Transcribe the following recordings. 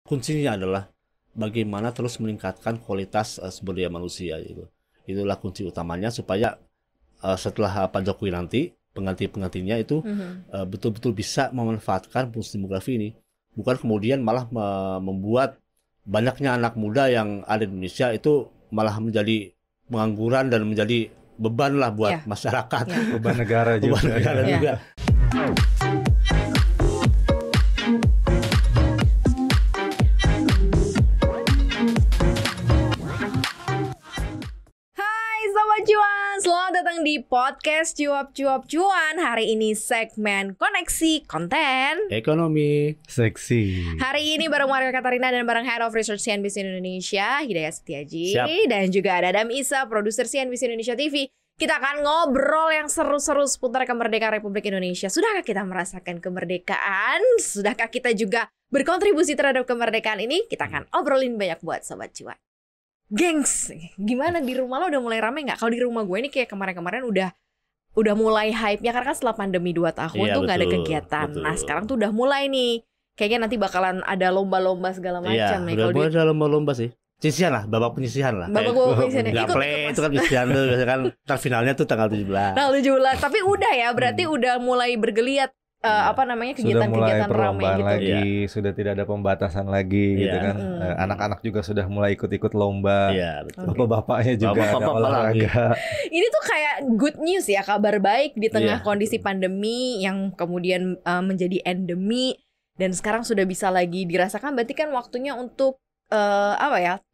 kuncinya adalah bagaimana terus meningkatkan kualitas sumber daya manusia gitu. Itulah kunci utamanya supaya setelah Pak Jokowi nanti pengganti-penggantinya itu betul-betul bisa memanfaatkan bonus demografi ini. Bukan kemudian malah membuat banyaknya anak muda yang ada di Indonesia itu malah menjadi pengangguran dan menjadi beban lah buat masyarakat. Beban negara juga. Beban negara juga. Cuan, selamat datang di podcast Cuap Cuan. Hari ini segmen koneksi konten ekonomi seksi. Hari ini bareng Mario Katarina dan bareng Head of Research CNBC Indonesia Hidayat Setiaji. Siap. Dan juga ada Adam Isa, produser CNBC Indonesia TV. Kita akan ngobrol yang seru-seru seputar kemerdekaan Republik Indonesia. Sudahkah kita merasakan kemerdekaan? Sudahkah kita juga berkontribusi terhadap kemerdekaan ini? Kita akan obrolin banyak buat Sobat Cuan. Gengs, gimana di rumah lo udah mulai rame nggak? Kalau di rumah gue ini kayak kemarin-kemarin udah mulai hype-nya karena kan setelah pandemi 2 tahun tuh nggak ada kegiatan. Betul. Nah sekarang tuh udah mulai nih, kayaknya nanti bakalan ada lomba-lomba segala macam nih. Udah mulai ada lomba-lomba sih. Penyisihan lah, babak penyisihan lah. Babak penyisihan. Gaple itu kan penyisihan tuh biasanya kan finalnya tuh tanggal 17. Tanggal 17. Tapi udah ya, berarti udah mulai bergeliat kegiatan-kegiatan ramai gitu. Lagi, sudah tidak ada pembatasan lagi gitu kan. Anak-anak juga sudah mulai ikut-ikut lomba. Iya, betul. Bapak-bapaknya juga ada olahraga. Ini tuh kayak good news ya, kabar baik di tengah kondisi pandemi yang kemudian menjadi endemi dan sekarang sudah bisa lagi dirasakan. Berarti kan waktunya untuk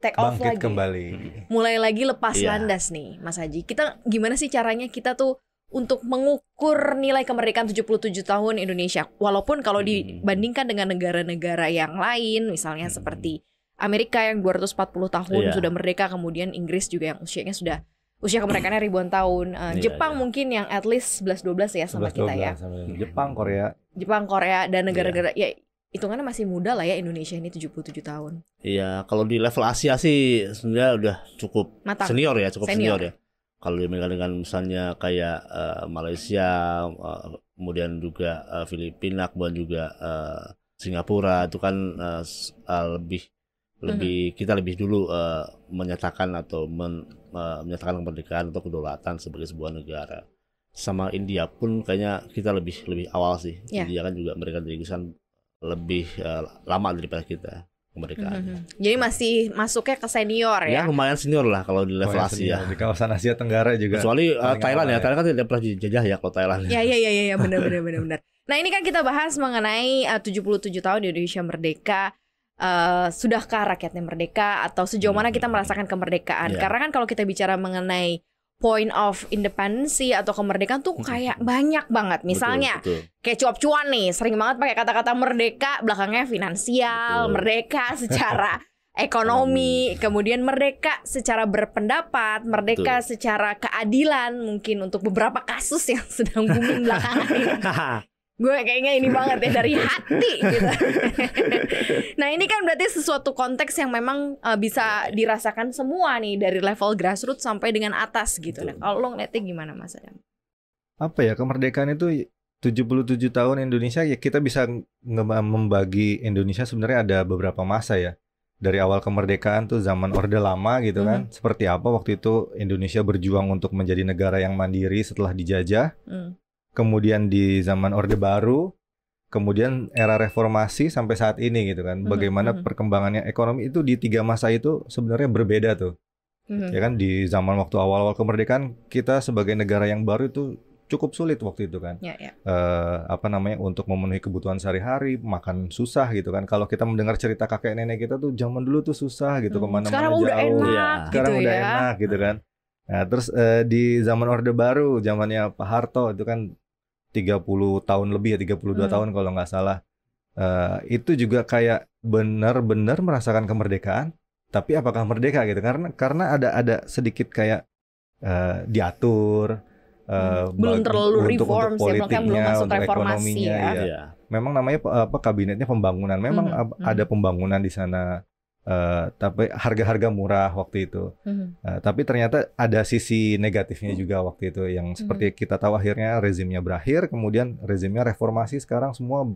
take off bangkit lagi. Kembali. Mulai lagi lepas landas nih, Mas Haji. Kita gimana sih caranya kita tuh untuk mengukur nilai kemerdekaan 77 tahun Indonesia? Walaupun kalau dibandingkan dengan negara-negara yang lain, misalnya seperti Amerika yang 240 tahun sudah merdeka, kemudian Inggris juga yang usia kemerdekaannya ribuan tahun. Jepang mungkin yang at least 11-12 ya sama 11, kita ya. Jepang, Korea Dan negara-negara ya hitungannya masih muda lah ya Indonesia ini 77 tahun. Iya, kalau di level Asia sih sebenarnya udah cukup matang. Senior ya. Kalau dibandingkan dengan misalnya kayak Malaysia, kemudian juga Filipina, kemudian juga Singapura, itu kan lebih kita lebih dulu menyatakan atau menyatakan kemerdekaan atau kedaulatan sebagai sebuah negara. Sama India pun kayaknya kita lebih awal sih. India kan juga mereka dirikan lebih lama daripada kita kemerdekaan. Jadi masih masuknya ke senior ya? Ya lumayan senior lah kalau di level Asia. Di kawasan Asia Tenggara juga. Kecuali Thailand ya. Thailand kan tidak pernah dijajah ya kalau Thailand. Iya benar. Nah ini kan kita bahas mengenai 77 tahun Indonesia merdeka. Sudahkah rakyatnya merdeka atau sejauh mana kita merasakan kemerdekaan? Karena kan kalau kita bicara mengenai point of independency atau kemerdekaan tuh kayak banyak banget. Misalnya betul. Kayak cuap-cuan nih, sering banget pakai kata-kata merdeka, belakangnya finansial, merdeka secara ekonomi, kemudian merdeka secara berpendapat, merdeka secara keadilan mungkin untuk beberapa kasus yang sedang booming belakangan ini. Gue kayaknya ini banget ya dari hati gitu. Nah ini kan berarti sesuatu konteks yang memang bisa dirasakan semua nih dari level grassroots sampai dengan atas gitu. Nah, kalau lo ngeliatnya gimana Mas Adam? Apa ya, kemerdekaan itu 77 tahun Indonesia ya, kita bisa membagi Indonesia sebenarnya ada beberapa masa ya. Dari awal kemerdekaan tuh zaman Orde Lama gitu kan. Seperti apa waktu itu Indonesia berjuang untuk menjadi negara yang mandiri setelah dijajah. Kemudian di zaman Orde Baru, kemudian era reformasi sampai saat ini gitu kan. Bagaimana perkembangannya ekonomi itu di 3 masa itu sebenarnya berbeda tuh. Ya kan, di zaman waktu awal-awal kemerdekaan kita sebagai negara yang baru itu cukup sulit waktu itu kan. Untuk memenuhi kebutuhan sehari-hari, makan susah gitu kan. Kalau kita mendengar cerita kakek nenek kita tuh zaman dulu tuh susah gitu, kemana-mana sekarang jauh. Udah enak, sekarang gitu udah ya. enak gitu kan. Nah terus di zaman Orde Baru, zamannya Pak Harto itu kan 30 tahun lebih ya, 32 tahun kalau nggak salah. Itu juga kayak benar-benar merasakan kemerdekaan, tapi apakah merdeka gitu? Karena ada sedikit kayak diatur, belum terlalu reform untuk politiknya, belum masuk untuk reformasi ekonominya. ya. Memang namanya kabinetnya pembangunan. Memang ada pembangunan di sana. Tapi harga-harga murah waktu itu. Tapi ternyata ada sisi negatifnya juga waktu itu, yang seperti kita tahu akhirnya rezimnya berakhir, kemudian rezimnya reformasi, sekarang semua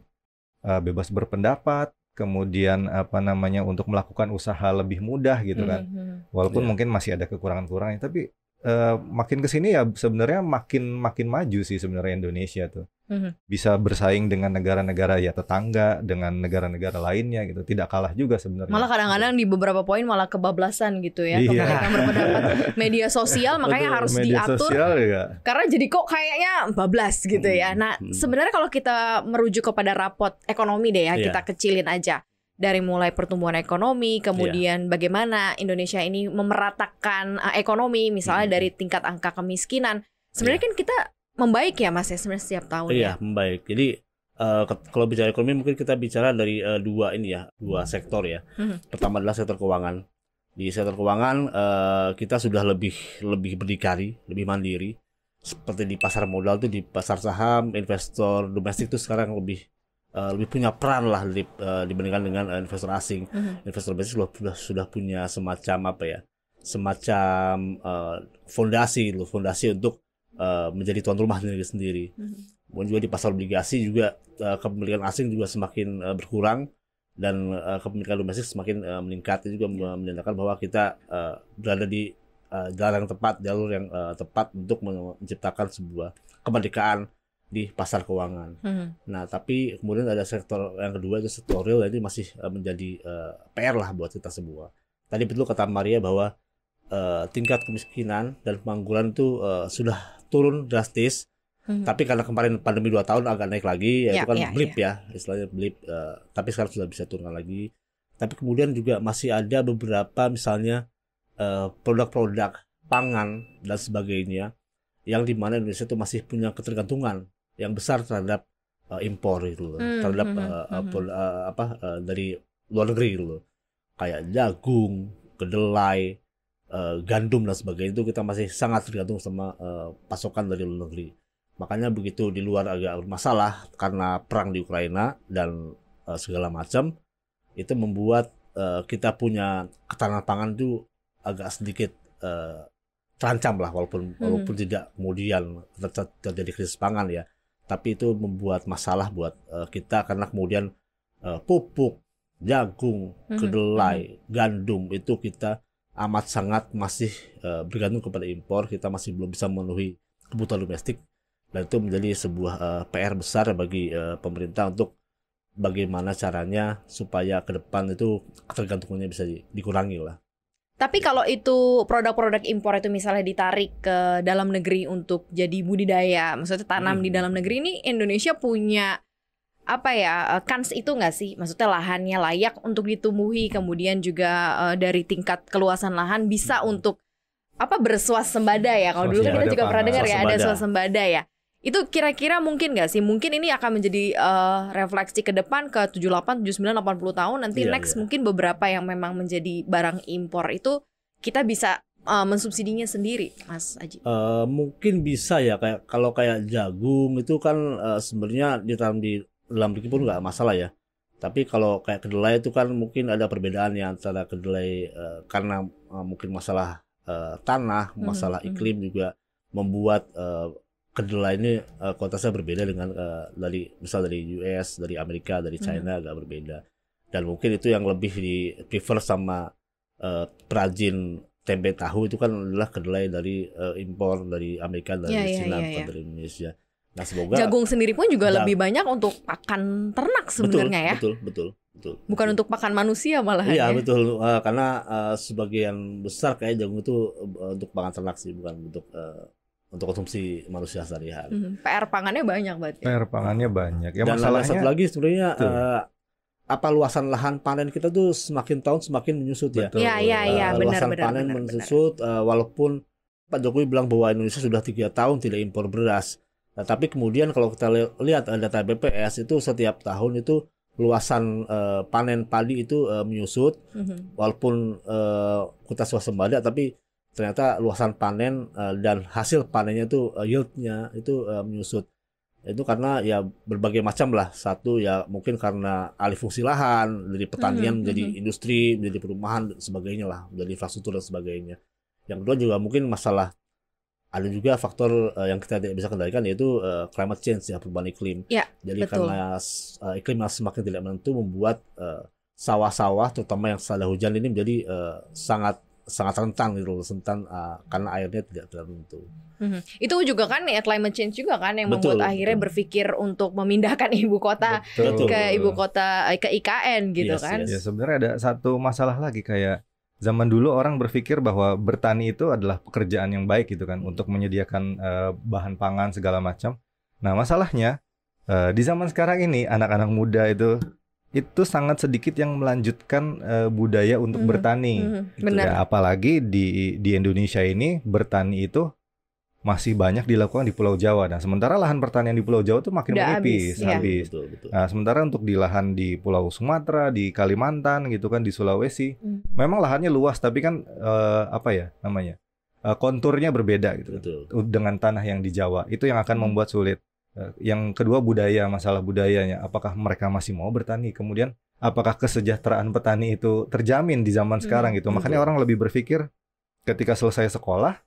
bebas berpendapat, kemudian apa namanya untuk melakukan usaha lebih mudah gitu kan. Walaupun Iya. mungkin masih ada kekurangan-kekurangan, tapi makin ke sini ya sebenarnya makin maju sih sebenarnya Indonesia tuh. Bisa bersaing dengan negara-negara ya tetangga, dengan negara-negara lainnya gitu. Tidak kalah juga sebenarnya. Malah kadang-kadang di beberapa poin malah kebablasan gitu ya, Iya. kemerdekaan berpendapat. Media sosial makanya Betul, harus media diatur sosial ya. karena jadi kok kayaknya bablas gitu ya. Nah, sebenarnya kalau kita merujuk kepada rapot ekonomi deh ya, Iya. kita kecilin aja. Dari mulai pertumbuhan ekonomi, kemudian bagaimana Indonesia ini memeratakan ekonomi, misalnya dari tingkat angka kemiskinan. Sebenarnya kan kita membaik ya Mas ya sebenarnya setiap tahun Iya, ya. membaik. Jadi kalau bicara ekonomi mungkin kita bicara dari dua sektor ya. Pertama adalah sektor keuangan. Di sektor keuangan kita sudah lebih berdikari, lebih mandiri. Seperti di pasar modal tuh, di pasar saham, investor domestik tuh sekarang lebih punya peran lah dibandingkan dengan investor asing. Investor domestik sudah punya semacam semacam fondasi untuk menjadi tuan rumah sendiri. Kemudian juga di pasar obligasi juga kepemilikan asing juga semakin berkurang dan kepemilikan domestik semakin meningkat. Itu juga menandakan bahwa kita berada di jalur yang tepat untuk menciptakan sebuah kemerdekaan di pasar keuangan. Nah, tapi kemudian ada sektor yang kedua, itu sektor real, ini masih menjadi PR lah buat kita semua. Tadi betul kata Maria bahwa tingkat kemiskinan dan pengangguran itu sudah turun drastis. Tapi karena kemarin pandemi 2 tahun agak naik lagi, itu kan blip ya, istilahnya blip. Tapi sekarang sudah bisa turun lagi. Tapi kemudian juga masih ada beberapa misalnya produk-produk pangan dan sebagainya yang dimana Indonesia itu masih punya ketergantungan yang besar terhadap impor itu, terhadap dari luar negeri gitu, kayak jagung, kedelai, gandum dan sebagainya, itu kita masih sangat tergantung sama pasokan dari luar negeri. Makanya begitu di luar agak bermasalah karena perang di Ukraina dan segala macam, itu membuat kita punya ketahanan pangan itu agak sedikit terancam lah, walaupun tidak kemudian terjadi krisis pangan ya, tapi itu membuat masalah buat kita karena kemudian pupuk, jagung, kedelai, gandum itu kita amat sangat masih bergantung kepada impor. Kita masih belum bisa memenuhi kebutuhan domestik, dan itu menjadi sebuah PR besar bagi pemerintah untuk bagaimana caranya supaya ke depan itu ketergantungannya bisa dikurangi lah. Tapi kalau itu produk-produk impor itu misalnya ditarik ke dalam negeri untuk jadi budidaya, maksudnya tanam di dalam negeri, ini Indonesia punya kans itu nggak sih? Maksudnya lahannya layak untuk ditumbuhi, kemudian juga dari tingkat keluasan lahan bisa untuk berswasembada ya. Kalau dulu kan kita juga pernah dengar ya ada swasembada ya. Itu kira-kira mungkin nggak sih? Mungkin ini akan menjadi refleksi ke depan ke 78, 79, 80 tahun nanti mungkin beberapa yang memang menjadi barang impor itu kita bisa mensubsidinya sendiri, Mas Aji. Mungkin bisa ya, kalau kayak jagung itu kan sebenarnya ditanam di dalam negeri pun nggak masalah ya. Tapi kalau kayak kedelai itu kan mungkin ada perbedaan ya antara kedelai karena mungkin masalah tanah, masalah iklim juga membuat kedelai ini kualitasnya berbeda dengan dari US, dari Amerika, dari China agak berbeda. Dan mungkin itu yang lebih di prefer sama perajin tempe tahu itu kan adalah kedelai dari impor dari Amerika, dari China, bukan dari Indonesia. Nah, semoga jagung sendiri pun juga lebih banyak untuk pakan ternak sebenarnya ya. Betul. Bukan untuk pakan manusia malahan. Iya, ya. betul. Karena sebagian besar kayak jagung itu untuk pakan ternak sih, bukan untuk konsumsi manusia sehari-hari. PR pangannya banyak berarti. PR pangannya banyak. Ya, dan masalahnya satu lagi sebenarnya luasan lahan panen kita tuh semakin tahun semakin menyusut ya. Iya, luasan panen menyusut walaupun Pak Jokowi bilang bahwa Indonesia sudah 3 tahun tidak impor beras. Nah, tapi kemudian kalau kita lihat data BPS itu setiap tahun itu luasan panen padi itu menyusut, walaupun kita swasembada, tapi ternyata luasan panen dan hasil panennya itu yieldnya itu menyusut. Itu karena ya berbagai macam lah. Satu ya mungkin karena alih fungsi lahan dari pertanian menjadi industri, menjadi perumahan dan sebagainya lah, menjadi infrastruktur dan sebagainya. Yang kedua juga mungkin masalah ada juga faktor yang kita tidak bisa kendalikan, yaitu climate change ya, perubahan iklim. Ya, Jadi betul. karena iklim yang semakin tidak menentu membuat sawah-sawah terutama yang setelah hujan ini menjadi sangat rentan gitu, karena airnya tidak menentu. Itu juga kan ya climate change juga kan yang Betul, membuat akhirnya betul. berpikir untuk memindahkan ibu kota Betul. ke ibu kota ke IKN gitu Yes, kan. yes. Ya sebenarnya ada satu masalah lagi, kayak zaman dulu orang berpikir bahwa bertani itu adalah pekerjaan yang baik gitu kan, untuk menyediakan bahan pangan segala macam. Nah masalahnya di zaman sekarang ini anak-anak muda itu sangat sedikit yang melanjutkan budaya untuk bertani. Benar. Ya, apalagi di Indonesia ini bertani itu masih banyak dilakukan di Pulau Jawa. Nah, sementara lahan pertanian di Pulau Jawa itu makin Udah menipis, habis, ya. Betul. Nah, sementara untuk di lahan di Pulau Sumatera, di Kalimantan gitu kan, di Sulawesi, memang lahannya luas, tapi kan konturnya berbeda gitu Betul. dengan tanah yang di Jawa. Itu yang akan membuat sulit. Yang kedua masalah budayanya. Apakah mereka masih mau bertani? Kemudian apakah kesejahteraan petani itu terjamin di zaman sekarang gitu? Makanya orang lebih berpikir ketika selesai sekolah,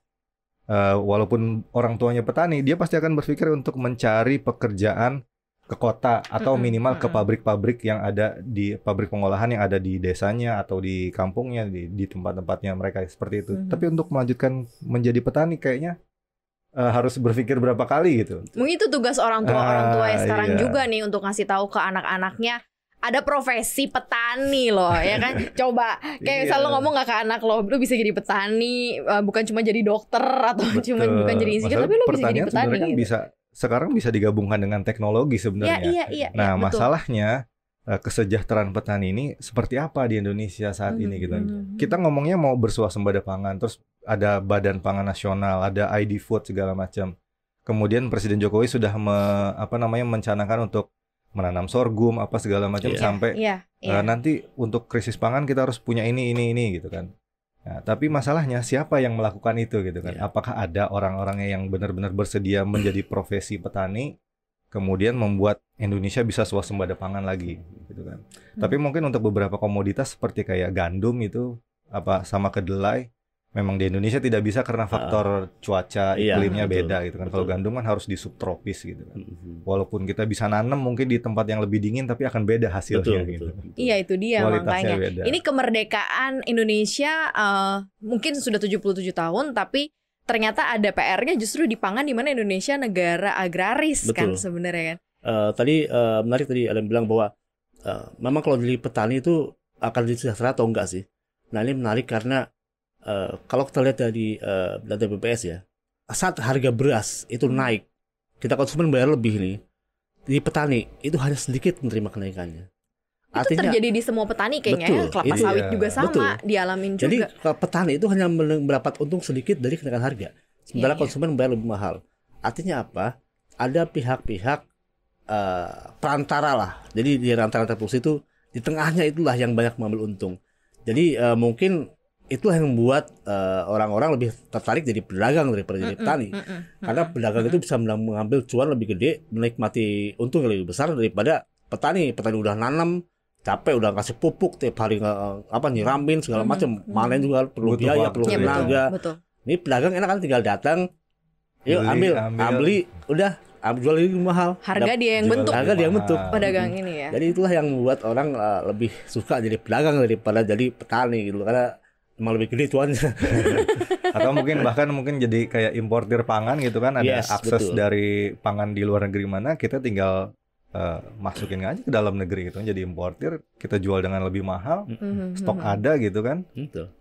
walaupun orang tuanya petani, dia pasti akan berpikir untuk mencari pekerjaan ke kota atau minimal ke pabrik-pabrik yang ada di pabrik pengolahan yang ada di desanya atau di kampungnya, di tempat-tempatnya mereka seperti itu. Tapi untuk melanjutkan menjadi petani kayaknya harus berpikir berapa kali gitu. Mungkin itu tugas orang tua ya sekarang Iya. juga nih, untuk ngasih tahu ke anak-anaknya ada profesi petani loh, ya kan? Coba kayak misal lo ngomong nggak ke anak lo bisa jadi petani, bukan cuma jadi dokter atau cuma bukan jadi insinyur, tapi lo bisa jadi petani sebenarnya kan gitu. sekarang bisa digabungkan dengan teknologi sebenarnya. Iya, Nah, betul. masalahnya kesejahteraan petani ini seperti apa di Indonesia saat ini gitu. Kita ngomongnya mau bersuasembada pangan, terus ada Badan Pangan Nasional, ada ID Food segala macam. Kemudian Presiden Jokowi sudah mencanangkan untuk menanam sorghum apa segala macam sampai nanti untuk krisis pangan kita harus punya ini gitu kan. Nah, tapi masalahnya siapa yang melakukan itu gitu kan? Apakah ada orang-orangnya yang benar-benar bersedia menjadi profesi petani, kemudian membuat Indonesia bisa swasembada pangan lagi gitu kan? Tapi mungkin untuk beberapa komoditas seperti kayak gandum itu sama kedelai, memang di Indonesia tidak bisa karena faktor cuaca iklimnya beda gitu kan. Kalau gandum kan harus di subtropis gitu kan. Walaupun kita bisa nanam mungkin di tempat yang lebih dingin, tapi akan beda hasilnya gitu. Iya, itu dia Kualitasnya makanya. beda. Ini kemerdekaan Indonesia mungkin sudah 77 tahun, tapi ternyata ada PR-nya justru di pangan, di mana Indonesia negara agraris kan sebenarnya kan. Tadi menarik tadi Adam bilang bahwa memang kalau jadi petani itu akan jadi sejahtera atau enggak sih? Nah, ini menarik karena kalau kita lihat dari data BPS ya, saat harga beras itu naik, kita konsumen bayar lebih nih, di petani itu hanya sedikit menerima kenaikannya. Itu terjadi di semua petani kayaknya, betul, kelapa sawit juga sama, dialamin juga. Jadi petani itu hanya mendapat untung sedikit dari kenaikan harga, sementara konsumen bayar lebih mahal. Artinya apa? Ada pihak-pihak perantara lah. Jadi di antara produksi itu, di tengahnya itulah yang banyak mengambil untung. Jadi mungkin itulah yang membuat orang-orang lebih tertarik jadi pedagang daripada jadi petani. Karena pedagang itu bisa mengambil cuan lebih gede, menikmati untung yang lebih besar daripada petani. Petani udah nanam, capek, udah kasih pupuk tiap hari, nyiramin segala macam, panen juga perlu biaya, perlu tenaga. Ini pedagang enak kan, tinggal datang, yuk ambil, beli, udah jual ini mahal. Harga dia yang bentuk. Harga dia yang bentuk. Pedagang ini ya. Jadi itulah yang membuat orang lebih suka jadi pedagang daripada jadi petani gitu, karena emang lebih gede cuannya. Atau mungkin jadi kayak importir pangan gitu kan, ada akses dari pangan di luar negeri mana, kita tinggal masukin aja ke dalam negeri gitu, jadi importir, kita jual dengan lebih mahal, stok ada gitu kan.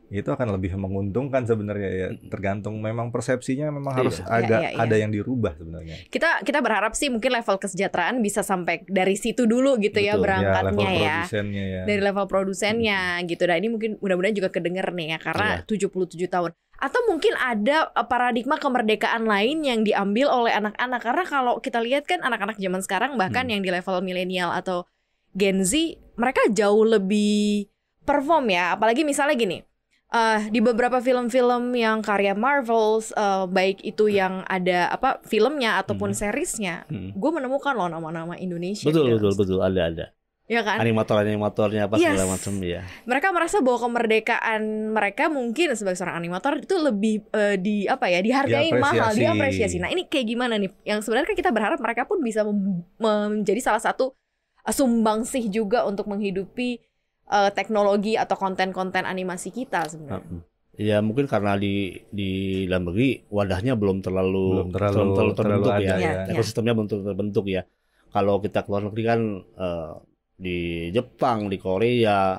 Itu akan lebih menguntungkan sebenarnya ya. Tergantung, memang persepsinya memang harus ada yang dirubah sebenarnya. Kita berharap sih mungkin level kesejahteraan bisa sampai dari situ dulu gitu. Ya berangkatnya ya. Dari level produsennya gitu. Nah, ini mungkin mudah-mudahan juga kedenger nih ya, karena 77 tahun. Atau mungkin ada paradigma kemerdekaan lain yang diambil oleh anak-anak, karena kalau kita lihat kan anak-anak zaman sekarang, bahkan yang di level milenial atau Gen Z, mereka jauh lebih perform ya. Apalagi misalnya gini, di beberapa film-film yang karya Marvels, baik itu yang ada filmnya ataupun seriesnya, gue menemukan loh nama-nama Indonesia. Betul, ada. ya kan? Animatornya apa segala macam ya. Mereka merasa bahwa kemerdekaan mereka mungkin sebagai seorang animator itu lebih dihargai, mahal, diapresiasi. Nah, ini kayak gimana nih? Yang sebenarnya kita berharap mereka pun bisa menjadi salah satu sumbangsih juga untuk menghidupi teknologi atau konten-konten animasi kita sebenarnya. Ya mungkin karena di dalam negeri wadahnya belum terlalu terbentuk ya. Ekosistemnya belum terbentuk ya. Kalau kita keluar negeri kan di Jepang, di Korea,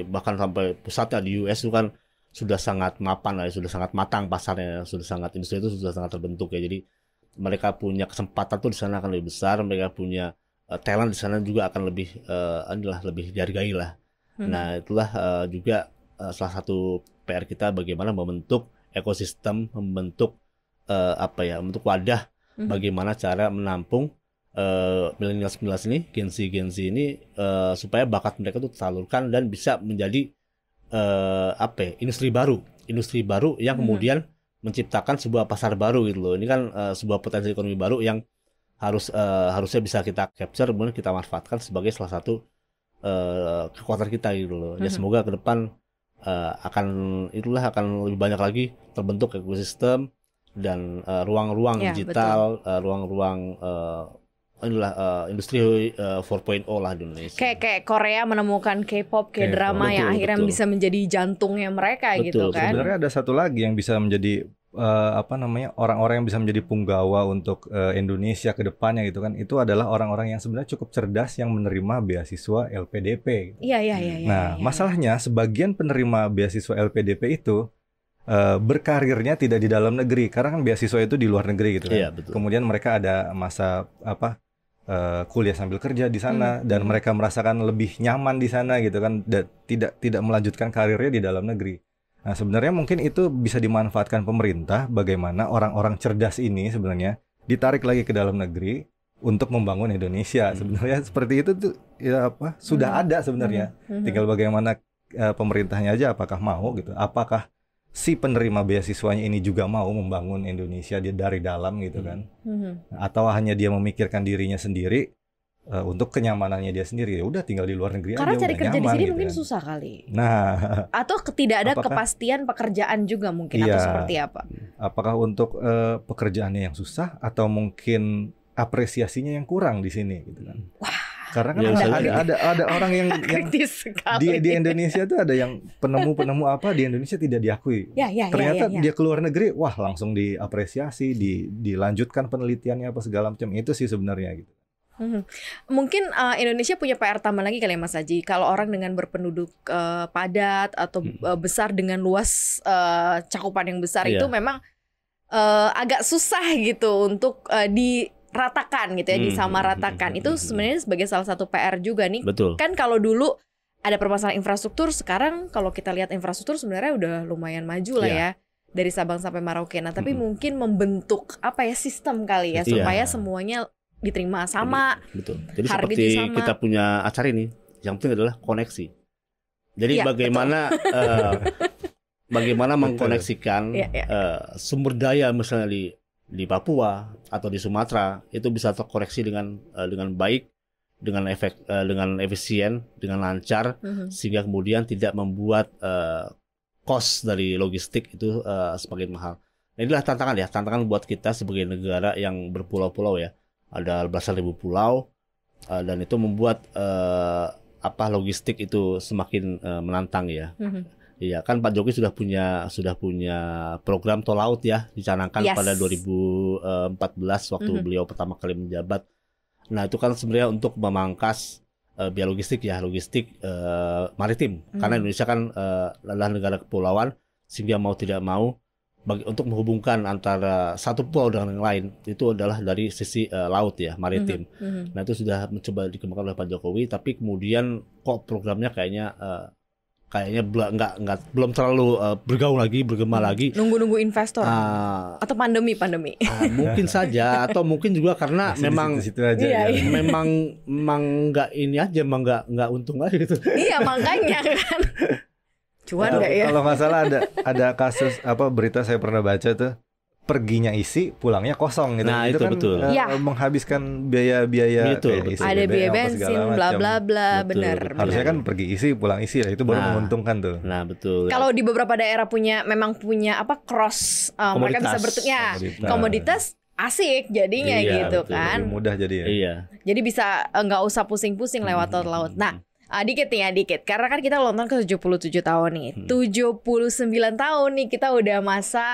bahkan sampai pusatnya di US itu kan sudah sangat mapan ya, sudah sangat matang pasarnya, sudah sangat industri itu sudah sangat terbentuk ya. Jadi mereka punya kesempatan tuh di sana akan lebih besar, mereka punya talent di sana juga akan lebih dihargai lah. Nah itulah juga salah satu PR kita bagaimana membentuk ekosistem, membentuk membentuk wadah bagaimana cara menampung milenial ini, Gen Z ini supaya bakat mereka itu tersalurkan dan bisa menjadi industri baru yang kemudian menciptakan sebuah pasar baru gitu loh. Ini kan sebuah potensi ekonomi baru yang harusnya bisa kita capture, kemudian kita manfaatkan sebagai salah satu kekuatan kita gitu loh. Ya semoga ke depan akan lebih banyak lagi terbentuk ekosistem dan ruang-ruang digital, ruang-ruang industri 4.0 lah di Indonesia. Kayak Korea menemukan K-pop, kayak drama yang akhirnya bisa menjadi jantungnya mereka gitu kan. Sebenarnya ada satu lagi yang bisa menjadi orang-orang yang bisa menjadi punggawa untuk Indonesia ke depannya gitu kan. Itu adalah orang-orang yang sebenarnya cukup cerdas yang menerima beasiswa LPDP. Iya. Nah, masalahnya sebagian penerima beasiswa LPDP itu berkarirnya tidak di dalam negeri karena kan beasiswa itu di luar negeri gitu kan. Iya, betul. Kemudian mereka ada masa kuliah sambil kerja di sana dan mereka merasakan lebih nyaman di sana gitu kan, tidak melanjutkan karirnya di dalam negeri. Nah, sebenarnya mungkin itu bisa dimanfaatkan pemerintah bagaimana orang-orang cerdas ini sebenarnya ditarik lagi ke dalam negeri untuk membangun Indonesia. Sebenarnya seperti itu tuh sudah ada sebenarnya. Tinggal bagaimana pemerintahnya aja apakah mau gitu. Apakah si penerima beasiswanya ini juga mau membangun Indonesia dari dalam gitu kan, atau hanya dia memikirkan dirinya sendiri untuk kenyamanannya dia sendiri, ya udah tinggal di luar negeri karena aja. Karena cari kerja di sini gitu mungkin kan. susah kali. Nah, atau tidak ada kepastian pekerjaan juga mungkin, atau seperti apa? Apakah untuk pekerjaannya yang susah atau mungkin apresiasinya yang kurang di sini gitu kan? Wah. Karena kan ada orang yang di Indonesia tuh ada yang penemu apa di Indonesia tidak diakui. Ternyata dia keluar negeri, wah langsung diapresiasi, dilanjutkan penelitiannya apa segala macam. Itu sih sebenarnya gitu. Mungkin Indonesia punya PR tambah lagi kali ya Mas Aji. Kalau orang dengan berpenduduk padat atau besar dengan luas cakupan yang besar itu memang agak susah gitu untuk diratakan gitu ya, disamaratakan. Itu sebenarnya sebagai salah satu PR juga nih. Betul. Kan kalau dulu ada permasalahan infrastruktur, sekarang kalau kita lihat infrastruktur sebenarnya udah lumayan maju lah ya. Dari Sabang sampai Merauke. Nah, tapi mungkin membentuk sistem kali ya supaya semuanya diterima sama. Betul. Jadi seperti sama. Kita punya acara ini, yang penting adalah koneksi. Jadi bagaimana bagaimana mengkoneksikan sumber daya misalnya di Papua atau di Sumatera itu bisa terkoneksi dengan baik, dengan efisien, dengan lancar, sehingga kemudian tidak membuat cost dari logistik itu semakin mahal. Nah, inilah tantangan buat kita sebagai negara yang berpulau-pulau ya. Ada belasan ribu pulau dan itu membuat logistik itu semakin menantang ya. Iya kan Pak Jokowi sudah punya program tol laut ya, dicanangkan pada 2014 waktu beliau pertama kali menjabat. Nah itu kan sebenarnya untuk memangkas biaya logistik maritim, karena Indonesia kan adalah negara kepulauan, sehingga mau tidak mau untuk menghubungkan antara satu pulau dengan yang lain itu adalah dari sisi laut ya, maritim. Nah itu sudah mencoba dikembangkan oleh Pak Jokowi, tapi kemudian kok programnya kayaknya belum terlalu bergema lagi. Nunggu investor atau pandemi. Mungkin saja, atau mungkin juga karena memang memang nggak ini aja, memang nggak untung aja gitu. Iya makanya kan. Cuan nggak ya? Kalau nggak salah ada kasus berita saya pernah baca tuh, perginya isi, pulangnya kosong gitu. Nah, itu kan betul. Iya. menghabiskan biaya-biaya Betul, kayak isi Ada biaya BBM, apa bensin, segala bla macam. bla bla, Betul, benar. betul. Harusnya benar. kan pergi isi, pulang isi lah, itu baru Nah. menguntungkan tuh. Nah, betul. Kalau di beberapa daerah memang punya apa cross, mereka bisa komoditas asik jadinya Iya, gitu betul. kan. Lebih mudah jadi ya. Iya. Jadi bisa nggak usah pusing-pusing lewat tol laut. Nah, dikit nih ya, dikit. Karena kan kita ulang tahun ke 77 tahun nih. 79 tahun nih kita udah masa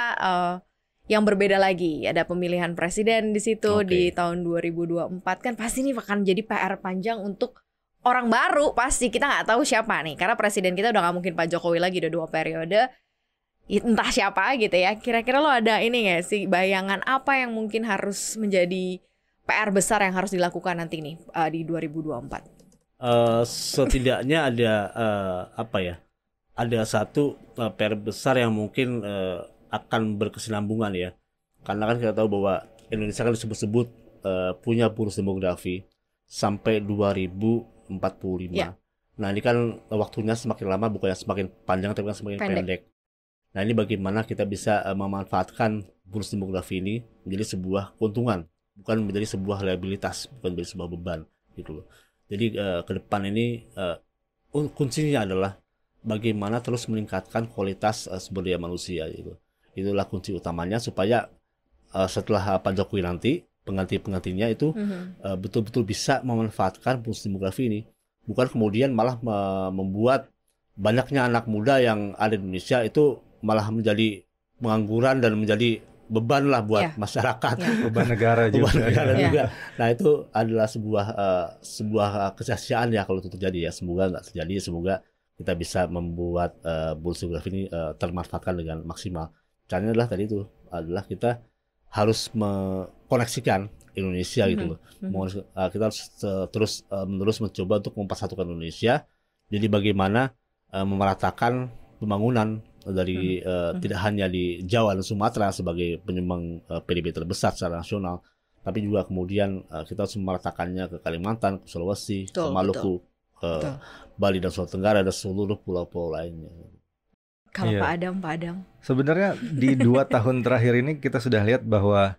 yang berbeda lagi. Ada pemilihan presiden di situ Oke. di tahun 2024 kan pasti nih akan jadi PR panjang untuk orang baru pasti. Kita nggak tahu siapa nih. Karena presiden kita udah nggak mungkin Pak Jokowi lagi udah 2 periode. Entah siapa gitu ya. Kira-kira lo ada ini nggak sih bayangan apa yang mungkin harus menjadi PR besar yang harus dilakukan nanti nih di 2024? Setidaknya ada apa ya? Ada satu PR besar yang mungkin akan berkesinambungan ya. Karena kan kita tahu bahwa Indonesia kan disebut-sebut punya bonus demografi sampai 2045. Ya. Nah, ini kan waktunya semakin lama bukannya semakin panjang tapi kan semakin pendek. Nah, ini bagaimana kita bisa memanfaatkan bonus demografi ini menjadi sebuah keuntungan, bukan menjadi sebuah liabilitas, bukan menjadi sebuah beban gitu loh. Jadi ke depan ini kuncinya adalah bagaimana terus meningkatkan kualitas sumber daya manusia gitu. Itulah kunci utamanya supaya setelah Pak Jokowi nanti pengganti-penggantinya itu betul-betul bisa memanfaatkan bonus demografi ini, bukan kemudian malah membuat banyaknya anak muda yang ada di Indonesia itu malah menjadi pengangguran dan menjadi beban lah buat masyarakat, Beban negara juga. beban negara juga. Nah, itu adalah sebuah kesia-siaan ya kalau itu terjadi ya. Semoga nggak terjadi, semoga kita bisa membuat bonus demografi ini termanfaatkan dengan maksimal. Caranya adalah tadi itu adalah kita harus mengkoneksikan Indonesia gitu loh. Kita harus terus mencoba untuk mempersatukan Indonesia. Jadi bagaimana memeratakan pembangunan dari tidak hanya di Jawa dan Sumatera sebagai penyumbang PDB terbesar secara nasional, tapi juga kemudian kita harus memeratakannya ke Kalimantan, ke Sulawesi, ke Maluku, ke Bali dan Sulawesi Tenggara dan seluruh pulau-pulau lainnya. Kalau Pak Adam. Sebenarnya di 2 tahun terakhir ini kita sudah lihat bahwa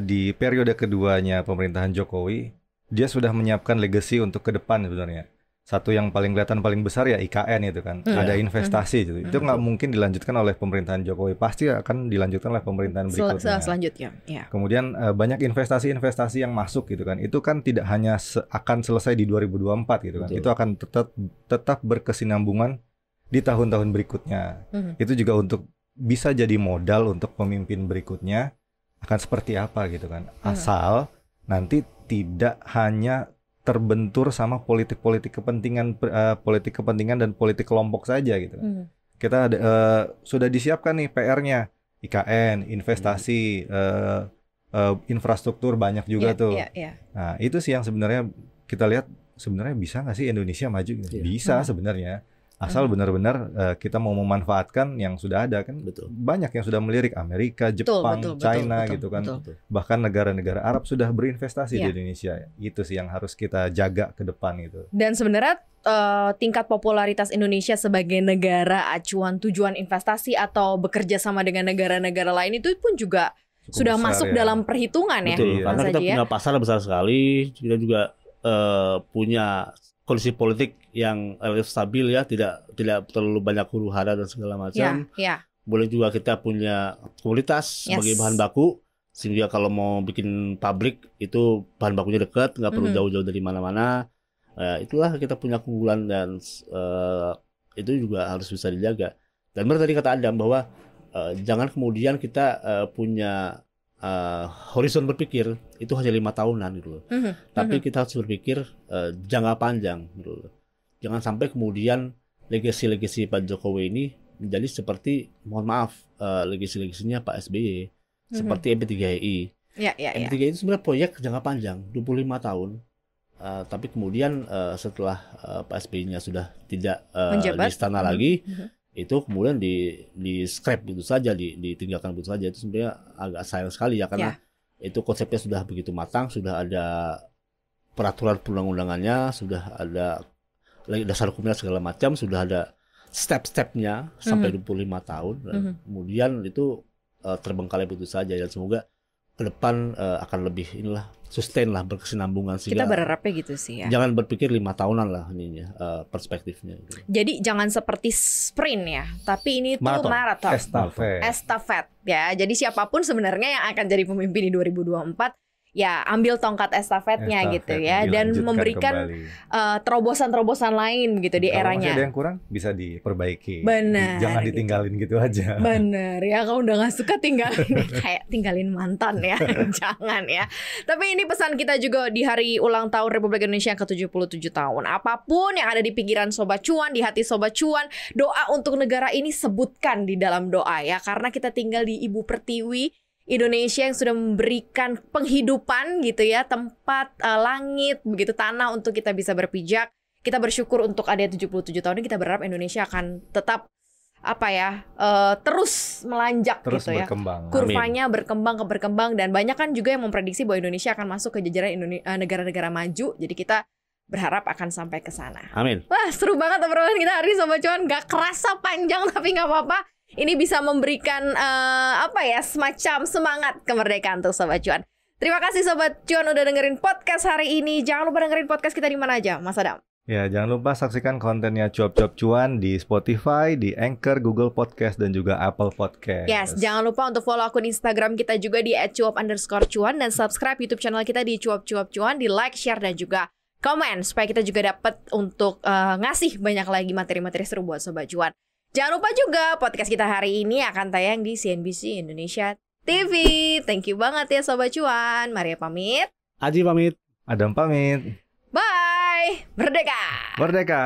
di periode keduanya pemerintahan Jokowi, dia sudah menyiapkan legacy untuk ke depan sebenarnya. Satu yang paling kelihatan paling besar ya IKN itu kan. Ada investasi gitu. Itu nggak mungkin dilanjutkan oleh pemerintahan Jokowi. Pasti akan dilanjutkan oleh pemerintahan berikutnya. Selanjutnya. Ya. Kemudian banyak investasi-investasi yang masuk gitu kan. Itu kan tidak hanya akan selesai di 2024 gitu kan. Betul. Itu akan tetap berkesinambungan di tahun-tahun berikutnya. Itu juga untuk bisa jadi modal untuk pemimpin berikutnya akan seperti apa gitu kan. Asal nanti tidak hanya terbentur sama politik kepentingan dan politik kelompok saja gitu. Kita sudah disiapkan nih PR-nya, IKN, investasi, infrastruktur banyak juga tuh. Nah, itu sih yang sebenarnya kita lihat sebenarnya bisa nggak sih Indonesia maju? Bisa sebenarnya. Asal benar-benar kita mau memanfaatkan yang sudah ada kan. Betul. Banyak yang sudah melirik Amerika, Jepang, China gitu kan. Bahkan negara-negara Arab sudah berinvestasi di Indonesia. Itu sih yang harus kita jaga ke depan gitu. Dan sebenarnya tingkat popularitas Indonesia sebagai negara acuan tujuan investasi atau bekerja sama dengan negara-negara lain itu pun juga Cukup sudah besar masuk ya. dalam perhitungan ya. Betul, Iya. karena Mas kita Haji, punya pasar besar sekali, kita juga punya kondisi politik yang relatif stabil ya, tidak terlalu banyak huru-hara dan segala macam. Boleh juga kita punya komoditas sebagai bahan baku, sehingga kalau mau bikin pabrik itu bahan bakunya dekat, nggak perlu jauh-jauh dari mana-mana. Itulah kita punya keunggulan dan itu juga harus bisa dijaga. Dan benar tadi kata Adam bahwa jangan kemudian kita punya horizon berpikir itu hanya 5 tahunan gitu loh. Tapi kita harus berpikir jangka panjang gitu loh. Jangan sampai kemudian legasi Pak Jokowi ini menjadi seperti, mohon maaf, legasi-legasinya Pak SBY, seperti MP3I. MP3I itu sebenarnya proyek jangka panjang, 25 tahun. Tapi kemudian setelah Pak SBY-nya sudah tidak di istana lagi, itu kemudian di scrap gitu saja, ditinggalkan begitu saja. Itu sebenarnya agak sayang sekali ya, karena itu konsepnya sudah begitu matang, sudah ada peraturan perundang-undangannya, sudah ada dasar hukumnya segala macam, sudah ada step-stepnya sampai 25 tahun. Kemudian itu terbengkalai begitu saja, dan semoga ke depan akan lebih sustain lah, berkesinambungan, Kita sehingga berharapnya gitu sih ya. jangan berpikir 5 tahunan lah ininya perspektifnya gitu. Jadi jangan seperti sprint ya, tapi ini tuh maraton. Estafet ya. Jadi siapapun sebenarnya yang akan jadi pemimpin di 2024 ya ambil tongkat estafetnya gitu ya, dan memberikan terobosan-terobosan lain gitu di Kalau eranya. masih ada yang kurang bisa diperbaiki. Benar. Jangan ditinggalin gitu aja. Bener ya, kalau udah gak suka tinggalin kayak tinggalin mantan ya. Jangan ya. Tapi ini pesan kita juga di hari ulang tahun Republik Indonesia yang ke-77 tahun. Apapun yang ada di pikiran Sobat Cuan, di hati Sobat Cuan, doa untuk negara ini sebutkan di dalam doa ya, karena kita tinggal di Ibu Pertiwi Indonesia yang sudah memberikan penghidupan gitu ya, tempat, langit, begitu tanah untuk kita bisa berpijak. Kita bersyukur untuk ada 77 tahun ini, kita berharap Indonesia akan tetap terus melanjak terus gitu ya. Berkembang. Kurvanya berkembang dan banyak kan juga yang memprediksi bahwa Indonesia akan masuk ke jajaran negara-negara maju. Jadi kita berharap akan sampai ke sana. Amin. Wah, seru banget obrolan kita hari ini Sobat Cuan. Gak kerasa panjang tapi gak apa-apa. Ini bisa memberikan semacam semangat kemerdekaan untuk Sobat Cuan. Terima kasih Sobat Cuan udah dengerin podcast hari ini. Jangan lupa dengerin podcast kita di mana aja, Mas Adam. Ya, jangan lupa saksikan kontennya Cuap-Cuap Cuan di Spotify, di Anchor, Google Podcast, dan juga Apple Podcast. Yes, jangan lupa untuk follow akun Instagram kita juga di @cuap_cuan dan subscribe YouTube channel kita di Cuap-Cuap Cuan, di like, share, dan juga komen supaya kita juga dapat untuk ngasih banyak lagi materi-materi seru buat Sobat Cuan. Jangan lupa juga podcast kita hari ini akan tayang di CNBC Indonesia TV. Thank you banget ya Sobat Cuan. Maria pamit. Aji pamit. Adam pamit. Bye. Merdeka. Merdeka.